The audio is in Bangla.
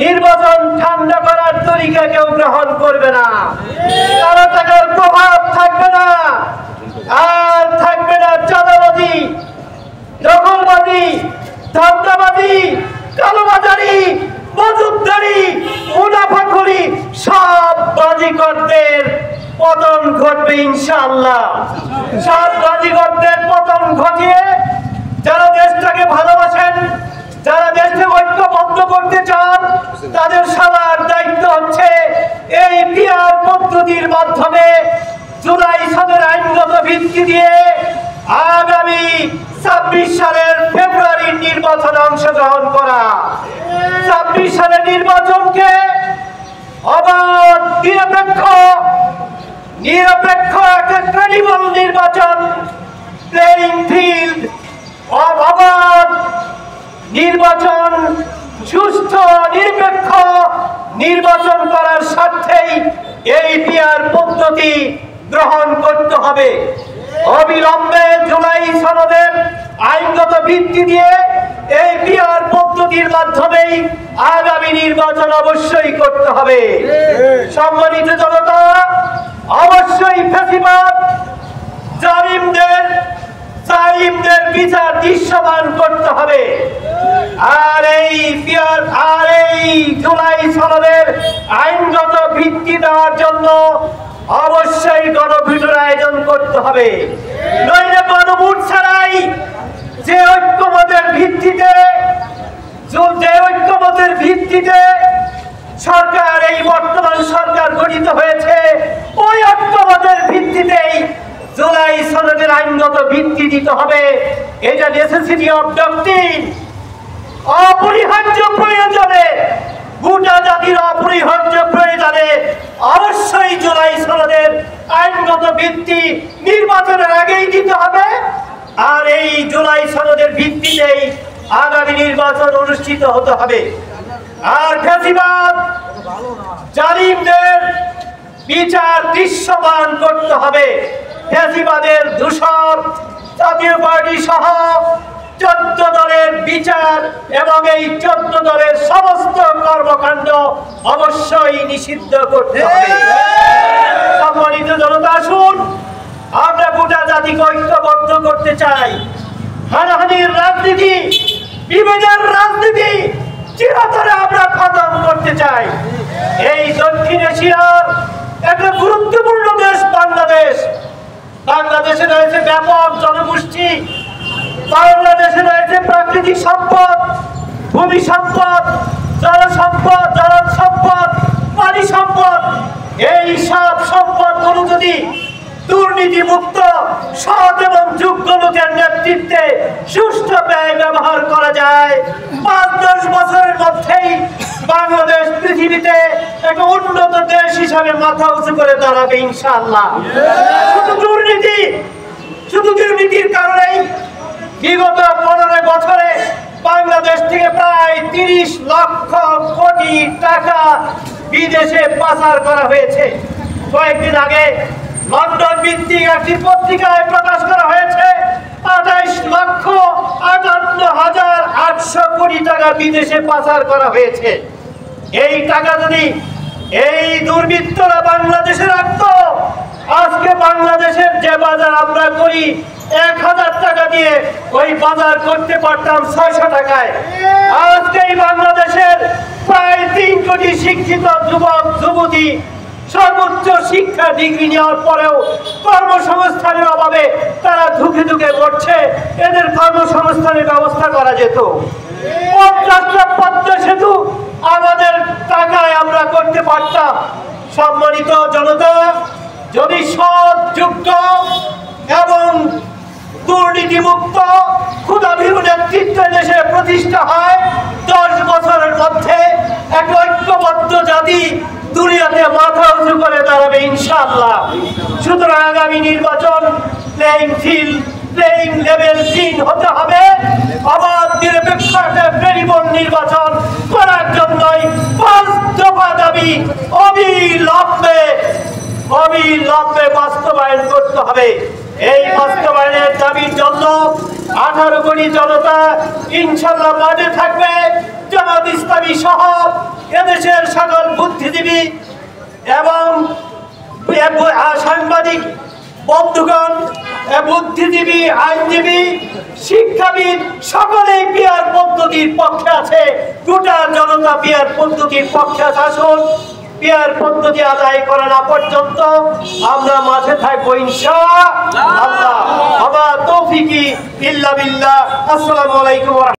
নির্বাচন ঠান্ডা করার তরিকা কেউ গ্রহণ করবে না। কালো টাকার প্রভাব থাকবে না, আর থাকবে না চাঁদাবাজি, দখলবাজি, ধান্দাবাজি, কালোবাজারি, মজুতদারি, মুনাফাখোরি, সব বাজিকরদের পতন ঘটবে ইনশাআল্লাহ। সব বাজিকরদের পতন ঘটিয়ে যারা দেশটাকে ভালোবাসেন, যারা দেশকে ঐক্যবদ্ধ করতে চান, তাদের সবার দায়িত্ব হচ্ছে এই পিআর পদ্ধতির মাধ্যমে জুলাই সনের আইনগত ভিত্তি দিয়ে আগামী ২৬ সালের ফেব্রুয়ারির নির্বাচনে অংশগ্রহণ করা। ২৬ সালের নির্বাচনকে অবাধ, নিরপেক্ষ একটা ক্রেডিবল নির্বাচন, প্লেইং ফিল্ড, অবাধ নির্বাচন, সুষ্ঠু নিরপেক্ষ নির্বাচন করার স্বার্থেই এই পিআর পদ্ধতি গ্রহণ করতে হবে। অবিলম্বে জুলাই সনদের আইনগত ভিত্তি দিয়ে এই পিআর পদ্ধতির মাধ্যমেই আগামী নির্বাচন অবশ্যই করতে হবে। সম্মানিত জনতা, অবশ্যই ফ্যাসিবাদ জালিমদের বিচার দৃশ্যমান করতে হবে। আর এই জুলাই সনদের আইনগত ভিত্তি দেওয়ার জন্য অবশ্যই গণভোটের আয়োজন করতে হবে। নইলে গণভোট ছাড়াই যে ঐক্যমতের ভিত্তিতে সরকার, এই বর্তমান সরকার গঠিত হয়েছে, ওই ঐক্যমতের ভিত্তিতেই জুলাই সনদের আইনগত ভিত্তি দিতে হবে। এটা নেসেসিটি অফ ডক্ট্রিন, অপরিহার্য প্রয়োজনে, গোটা জাতির অপরিহার্য প্রয়োজনে অবশ্যই জুলাই সনদের আইনগত ভিত্তি নির্বাচনের আগেই দিতে হবে। আর এই জুলাই সনদের ভিত্তিতেই আগামী নির্বাচন অনুষ্ঠিত হতে হবে। আর ফ্যাসিবাদ জালিমদের বিচার দৃশ্যমান করতে হবে। ফ্যাসিবাদের দূষর জাতীয় পার্টি সহ 14 দলের বিচার এবং এই 14 দলের সমস্ত কর্মকাণ্ড অবশ্যই নিষিদ্ধ করতে হবে। সম্মানিত জনতা, আসুন আমরা গোটা জাতিকে ঐক্যবদ্ধ করতে চাই। হানাহানির রাজনীতি, বিভেদের রাজনীতি চিরতরে আমরা খতম করতে চাই। এই দক্ষিণ এশিয়ার একটা গুরুত্বপূর্ণ দেশ বাংলাদেশ। বাংলাদেশে রয়েছে ব্যাপক জনগোষ্ঠী, বাংলাদেশে রয়েছে প্রাকৃতিক সম্পদ, ভূমি সম্পদ, জল সম্পদ, জলজ সম্পদ, পানি সম্পদ। এই সব সম্পদগুলো যদি দুর্নীতিমুক্ত, সৎ এবং যোগ্য লোকের নেতৃত্বে সুষ্ঠু ব্যবহার করা যায়, ৫-১০ বছরের মধ্যেই বাংলাদেশ পৃথিবীতে একটা উন্নত দেশ হিসাবে মাথা উঁচু করে দাঁড়াবে ইনশাআল্লাহ। শুধু দুর্নীতির কারণেই বিগত 15 বছরে বাংলাদেশ থেকে প্রায় 30 লক্ষ কোটি টাকা বিদেশে পাচার করা হয়েছে। কয়েকদিন আগে লন্ডন ভিত্তিক একটি পত্রিকায় প্রকাশ করা হয়েছে 28,58,800 কোটি টাকা বিদেশে পাচার করা হয়েছে। এই টাকা যদি এই দুর্বৃত্তরা বাংলাদেশে রাখতো, আজকে বাংলাদেশের যে বাজার আমরা করি 1000 টাকা দিয়ে ওই বাজার করতে পারতাম 600 টাকায়। আজকে এই বাংলাদেশের প্রায় 3 কোটি শিক্ষিত যুবক যুবতী সর্বোচ্চ শিক্ষা ডিগ্রি নেওয়ার পরেও কর্মসংস্থানের অভাবে তারা ধুকে ধুকে মরছে। এদের কর্মসংস্থানের ব্যবস্থা করা যেত। 50টা পদ্মা সেতু আমাদের টাকায় আমরা করতে পারতাম। সম্মানিত জনতা, যদি সৎ, যোগ্য এবং দুর্নীতিমুক্ত ক্ষুধাভীরু নেতৃত্ব দেশে প্রতিষ্ঠা হয়, 10 বছরের মধ্যে এক ঐক্যবদ্ধ জাতি দুনিয়াতে মাথা উঁচু করে দাঁড়াবে ইনশাআল্লাহ। সুতরাং আগামী নির্বাচন প্লেইং ফিল্ড, প্লেইং লেভেল 3 হতে হবে। অবাধ, নিরপেক্ষ একটা ক্রেডিবল নির্বাচন করার জন্যই 5 দফা দাবি অবিলম্বে বাস্তবায়ন করতে হবে। এই বাস্তবায়নের দাবির জন্য 18 কোটি জনতা ইনশাআল্লাহ মাঠে থাকবে। জামাত ইসলামী সহ এদেশের সকল বুদ্ধিজীবী এবং সাংবাদিক বন্ধুগণ, বুদ্ধিজীবী, আইনজীবী, শিক্ষাবিদ সকলেই পিয়ার পদ্ধতির পক্ষে আছে। গোটা জনতা পিয়ার পদ্ধতির পক্ষে আছে। আসুন পিয়ার পদ্ধতি আদায় করা না পর্যন্ত আমরা মাঝে থাকবো ইনশাআল্লাহ। আমার তৌফিকি ইল্লা বিল্লাহ। আসসালামু আলাইকুম।